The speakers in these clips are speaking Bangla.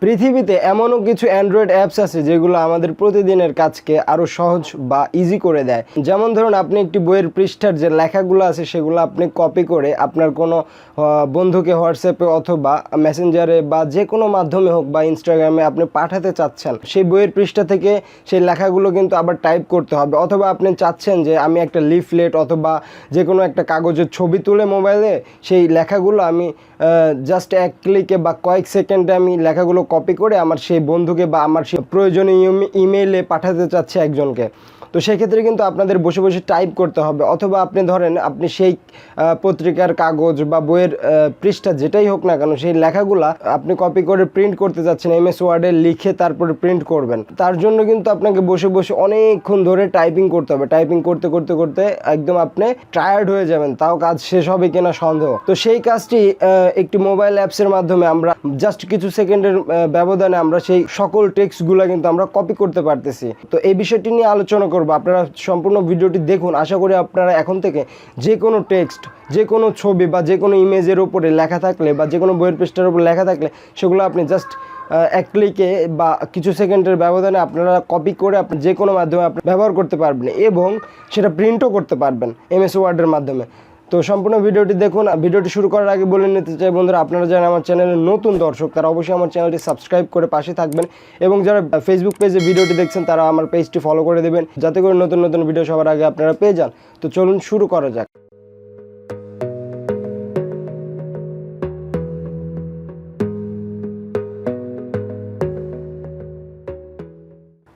পৃথিবীতে এমনও কিছু অ্যান্ড্রয়েড অ্যাপস আছে যেগুলো আমাদের প্রতিদিনের কাজকে আরও সহজ বা ইজি করে দেয়। যেমন ধরুন, আপনি একটি বইয়ের পৃষ্ঠার যে লেখাগুলো আছে সেগুলো আপনি কপি করে আপনার কোনো বন্ধুকে হোয়াটসঅ্যাপে অথবা মেসেঞ্জারে বা যে কোনো মাধ্যমে হোক বা ইনস্টাগ্রামে আপনি পাঠাতে চাচ্ছেন, সেই বইয়ের পৃষ্ঠা থেকে সেই লেখাগুলো কিন্তু আবার টাইপ করতে হবে। অথবা আপনি চাচ্ছেন যে আমি একটা লিফলেট অথবা যে কোনো একটা কাগজের ছবি তুলে মোবাইলে সেই লেখাগুলো আমি জাস্ট এক ক্লিকে বা কয়েক সেকেন্ডে আমি লেখাগুলো কপি করে আমার সেই বন্ধুকে বা আমার সেই প্রয়োজনীয় ইমেইলে পাঠাতে চাচ্ছে একজনকে। তো সেক্ষেত্রে কিন্তু আপনাদের বসে বসে টাইপ করতে হবে। অথবা আপনি ধরেন আপনি সেই পত্রিকার কাগজ বা বইয়ের পৃষ্ঠা যেটাই হোক না কেন, সেই লেখাগুলা আপনি কপি করে প্রিন্ট করতে যাচ্ছেন, MS ওয়ার্ডে লিখে তারপরে প্রিন্ট করবেন। তার জন্য কিন্তু আপনাকে বসে বসে অনেকক্ষণ ধরে টাইপিং করতে হবে। টাইপিং করতে করতে করতে একদম আপনি টায়ার্ড হয়ে যাবেন, তাও কাজ শেষ হবে কিনা সন্দেহ। তো সেই কাজটি একটি মোবাইল অ্যাপসের মাধ্যমে আমরা জাস্ট কিছু সেকেন্ডের ব্যবধানে আমরা সেই সকল টেক্সটগুলো কিন্তু আমরা কপি করতে পারতেছি। তো এই বিষয়টি নিয়ে আলোচনা করব, আপনারা সম্পূর্ণ ভিডিওটি দেখুন। আশা করি আপনারা এখন থেকে যে কোনো টেক্সট, যে কোনো ছবি বা যে কোনো ইমেজের উপরে লেখা থাকলে বা যে কোনো বইয়ের পৃষ্ঠার উপর লেখা থাকলে সেগুলো আপনি জাস্ট এক ক্লিকে বা কিছু সেকেন্ডের ব্যবধানে আপনারা কপি করে আপনি যে কোনো মাধ্যমে আপনি ব্যবহার করতে পারবেন এবং সেটা প্রিন্টও করতে পারবেন MS ওয়ার্ডের মাধ্যমে। তো সম্পূর্ণ ভিডিওটি দেখুন। ভিডিওটি শুরু করার আগে বলে নিতে চাই বন্ধুরা, আপনারা যারা আমার চ্যানেলের নতুন দর্শক তারা অবশ্যই আমার চ্যানেলটি সাবস্ক্রাইব করে পাশে থাকবেন এবং যারা ফেসবুক পেজে ভিডিওটি দেখছেন তারা আমার পেজটি ফলো করে দেবেন, যাতে করে নতুন নতুন ভিডিও সবার আগে আপনারা পেয়ে যান। তো চলুন শুরু করা যাক।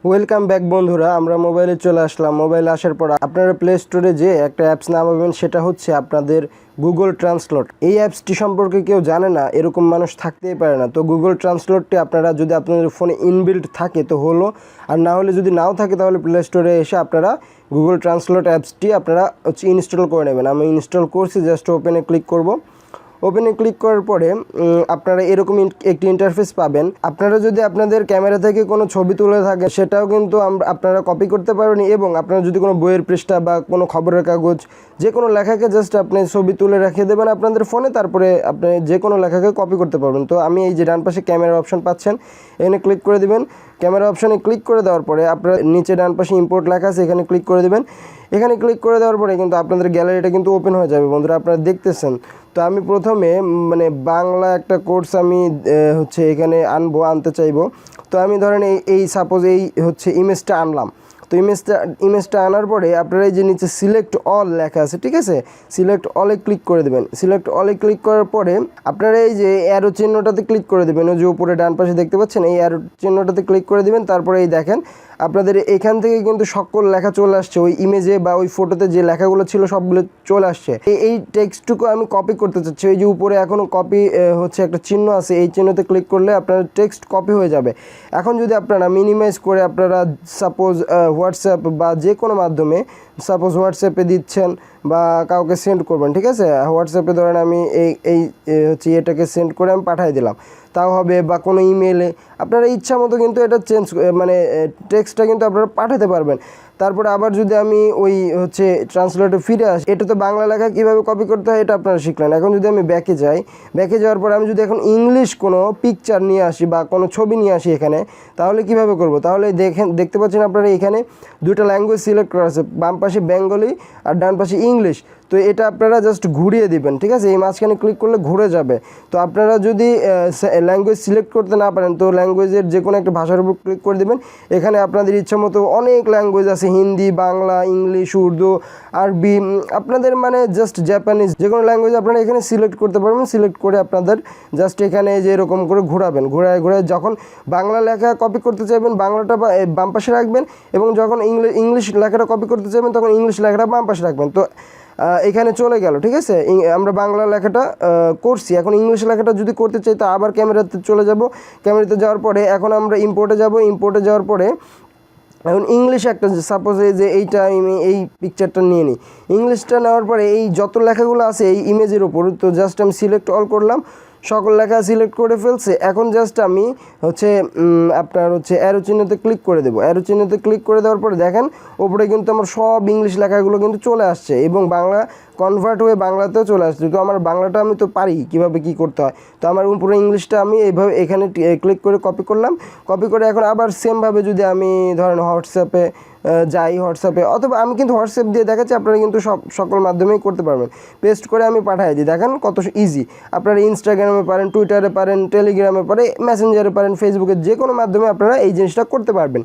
ওয়েলকাম ব্যাক বন্ধুরা, আমরা মোবাইলে চলে আসলাম। মোবাইলে আসার পর আপনারা প্লে স্টোরে যে একটা অ্যাপস নামাবেন, সেটা হচ্ছে আপনাদের গুগল ট্রান্সলেট। এই অ্যাপসটি সম্পর্কে কেউ জানে না, এরকম মানুষ থাকতেই পারে না। তো গুগল ট্রান্সলেটটি আপনারা যদি আপনাদের ফোনে ইনবিল্ট থাকে তো হলো, আর না হলে যদি নাও থাকে তাহলে প্লে স্টোরে এসে আপনারা গুগল ট্রান্সলেট অ্যাপসটি আপনারা ইনস্টল করে নেবেন। আমি ইনস্টল করছি, জাস্ট ওপেনে ক্লিক করব। ওপেনে ক্লিক করার পরে আপনারা এরকম একটি ইন্টারফেস পাবেন। আপনারা যদি আপনাদের ক্যামেরা থেকে কোনো ছবি তুলে থাকে সেটাও কিন্তু আপনারা কপি করতে পারবেন, এবং আপনারা যদি কোনো বইয়ের পৃষ্ঠা বা কোনো খবরের কাগজ যে কোনো লেখাকে জাস্ট আপনি ছবি তুলে রেখে দেবেন আপনাদের ফোনে, তারপরে আপনি যে কোনো লেখাকে কপি করতে পারবেন। তো আমি এই যে ডান পাশে ক্যামেরা অপশন পাচ্ছেন, এখানে ক্লিক করে দিবেন। ক্যামেরা অপশানে ক্লিক করে দেওয়ার পরে আপনারা নিচে ডান পাশে ইম্পোর্ট লেখা আছে, এখানে ক্লিক করে দেবেন। এখানে ক্লিক করে দেওয়ার পরে কিন্তু আপনাদের গ্যালারিটা কিন্তু ওপেন হয়ে যাবে বন্ধুরা, আপনারা দেখতেছেন। তো আমি প্রথমে বাংলা একটা কোর্স আমি এখানে আনতে চাইবো। তো আমি ধরেন এই সাপোজ এই ইমেজটা আনলাম। তো ইমেজটা আনার পরে আপনারা এই যে নিচে সিলেক্ট অল লেখা আছে, ঠিক আছে, সিলেক্ট অলে ক্লিক করে দেবেন। সিলেক্ট অলে ক্লিক করার পরে আপনারা এই যে অ্যারো চিহ্নটাতে ক্লিক করে দেবেন, ওই যে উপরে ডান পাশে দেখতে পাচ্ছেন এই অ্যারো চিহ্নটাতে ক্লিক করে দেবেন। তারপরে এই দেখেন আপনাদের এখান থেকে কিন্তু সকল লেখা চলে আসছে, ওই ইমেজে বা ওই ফটোতে যে লেখাগুলো ছিল সবগুলো চলে আসছে। এই টেক্সটটুকু আমি কপি করতে চাচ্ছি, এই যে উপরে এখনও কপি একটা চিহ্ন আছে, এই চিহ্নতে ক্লিক করলে আপনার টেক্সট কপি হয়ে যাবে। এখন যদি আপনারা মিনিমাইজ করে আপনারা সাপোজ হোয়াটসঅ্যাপ বা যে কোনো মাধ্যমে, সাপোজ হোয়াটসঅ্যাপে দিচ্ছেন বা কাউকে সেন্ড করবেন, ঠিক আছে, হোয়াটসঅ্যাপে ধরেন আমি এই এটাকে সেন্ড করে আমি পাঠিয়ে দিলাম, তাও হবে, বা কোনো ইমেলে আপনারা ইচ্ছা মতো কিন্তু এটা চেঞ্জ টেক্সটটা কিন্তু আপনারা পাঠাতে পারবেন। তারপরে আবার যদি আমি ওই ট্রান্সলেটে ফিরে আসি, এটা তো বাংলা লেখা কীভাবে কপি করতে হয় এটা আপনারা শিখলেন। এখন যদি আমি ব্যাকে যাই, ব্যাকে যাওয়ার পরে আমি যদি এখন ইংলিশ কোনো পিকচার নিয়ে আসি বা কোনো ছবি নিয়ে আসি এখানে, তাহলে কিভাবে করব? তাহলে দেখতে পাচ্ছেন আপনারা এখানে দুটো ল্যাঙ্গুয়েজ সিলেক্ট করা আছে, বাম পাশে বেঙ্গলি আর ডান পাশে ইংলিশ। তো এটা আপনারা জাস্ট ঘুরিয়ে দিবেন, ঠিক আছে, এই মাঝখানে ক্লিক করলে ঘুরে যাবে। তো আপনারা যদি ল্যাঙ্গুয়েজ সিলেক্ট করতে না পারেন তো ল্যাঙ্গুয়েজের যে কোনো একটা ভাষার উপর ক্লিক করে দেবেন। এখানে আপনাদের ইচ্ছা মতো অনেক ল্যাঙ্গুয়েজ আছে, হিন্দি, বাংলা, ইংলিশ, উর্দু, আরবি, আপনাদের জাস্ট জাপানিজ, যে কোনো ল্যাঙ্গুয়েজ আপনারা এখানে সিলেক্ট করতে পারবেন। সিলেক্ট করে আপনাদের জাস্ট এখানে যে এরকম করে ঘোরাবেন, ঘোরায় যখন বাংলা লেখা কপি করতে চাইবেন বাংলাটা বাম পাশে রাখবেন, এবং যখন ইংলিশ লেখাটা কপি করতে চাইবেন তখন ইংলিশ লেখাটা বাম পাশে রাখবেন। তো এখানে চলে গেল, ঠিক আছে, আমরা বাংলা লেখাটা করছি। এখন ইংলিশ লেখাটা যদি করতে চাই তো আবার ক্যামেরাতে চলে যাব। ক্যামেরাতে যাওয়ার পরে এখন আমরা ইম্পোর্টে যাব। ইম্পোর্টে যাওয়ার পরে এখন ইংলিশ একটা, সাপোজ এই যে এইটা আমি এই পিকচারটা নিয়ে নিই, ইংলিশটা নেওয়ার পরে এই যত লেখাগুলো আছে এই ইমেজের ওপর, তো জাস্ট আমি সিলেক্ট অল করলাম, সকল লেখা সিলেক্ট করে ফেলছে। এখন জাস্ট আমি আপনার অ্যারো চিহ্নতে ক্লিক করে দেবো। অ্যারো চিহ্নতে ক্লিক করে দেওয়ার পরে দেখেন ওপরে কিন্তু আমার সব ইংলিশ লেখাগুলো কিন্তু চলে আসছে এবং বাংলা কনভার্ট হয়ে বাংলাতেও চলে আসছে। তো আমার বাংলাটা আমি তো পারি কীভাবে কী করতে হয়। তো আমার পুরো ইংলিশটা আমি এইভাবে এখানে ক্লিক করে কপি করলাম। কপি করে এখন আবার সেমভাবে যদি আমি ধরেন হোয়াটসঅ্যাপে যাই, হোয়াটসঅ্যাপে অথবা আমি কিন্তু হোয়াটসঅ্যাপ দিয়ে দেখাচ্ছি, আপনারা কিন্তু সকল মাধ্যমেই করতে পারবেন। পেস্ট করে আমি পাঠাই দিই, দেখেন কত ইজি। আপনারা ইনস্টাগ্রামে পারেন, টুইটারে পারেন, টেলিগ্রামে পারেন, মেসেঞ্জারে পারেন, ফেসবুকে, যে কোনো মাধ্যমে আপনারা এই জিনিসটা করতে পারবেন।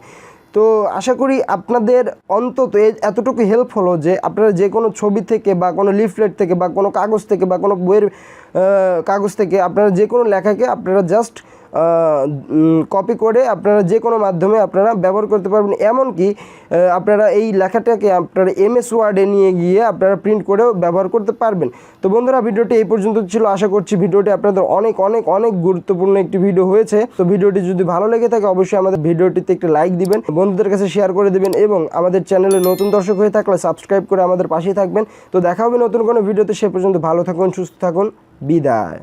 তো আশা করি আপনাদের অন্তত এতটুকু হেল্প হলো যে আপনারা যে কোনো ছবি থেকে বা কোনো লিফলেট থেকে বা কোনো কাগজ থেকে বা কোনো বইয়ের কাগজ থেকে আপনারা যে কোনো লেখাকে আপনারা জাস্ট কপি করে আপনারা যে কোনো মাধ্যমে আপনারা ব্যবহার করতে পারবেন। এমনকি আপনারা এই লেখাটাকে আপনারা MS ওয়ার্ডে নিয়ে গিয়ে আপনারা প্রিন্ট করেও ব্যবহার করতে পারবেন। তো বন্ধুরা, ভিডিওটি এই পর্যন্ত ছিল। আশা করছি ভিডিওটি আপনাদের অনেক অনেক অনেক গুরুত্বপূর্ণ একটি ভিডিও হয়েছে। তো ভিডিওটি যদি ভালো লেগে থাকে অবশ্যই আমাদের ভিডিওটিতে একটি লাইক দিবেন, বন্ধুদের কাছে শেয়ার করে দিবেন এবং আমাদের চ্যানেলে নতুন দর্শক হয়ে থাকলে সাবস্ক্রাইব করে আমাদের পাশেই থাকবেন। তো দেখা হবে নতুন কোনো ভিডিওতে। সে পর্যন্ত ভালো থাকুন, সুস্থ থাকুন, বিদায়।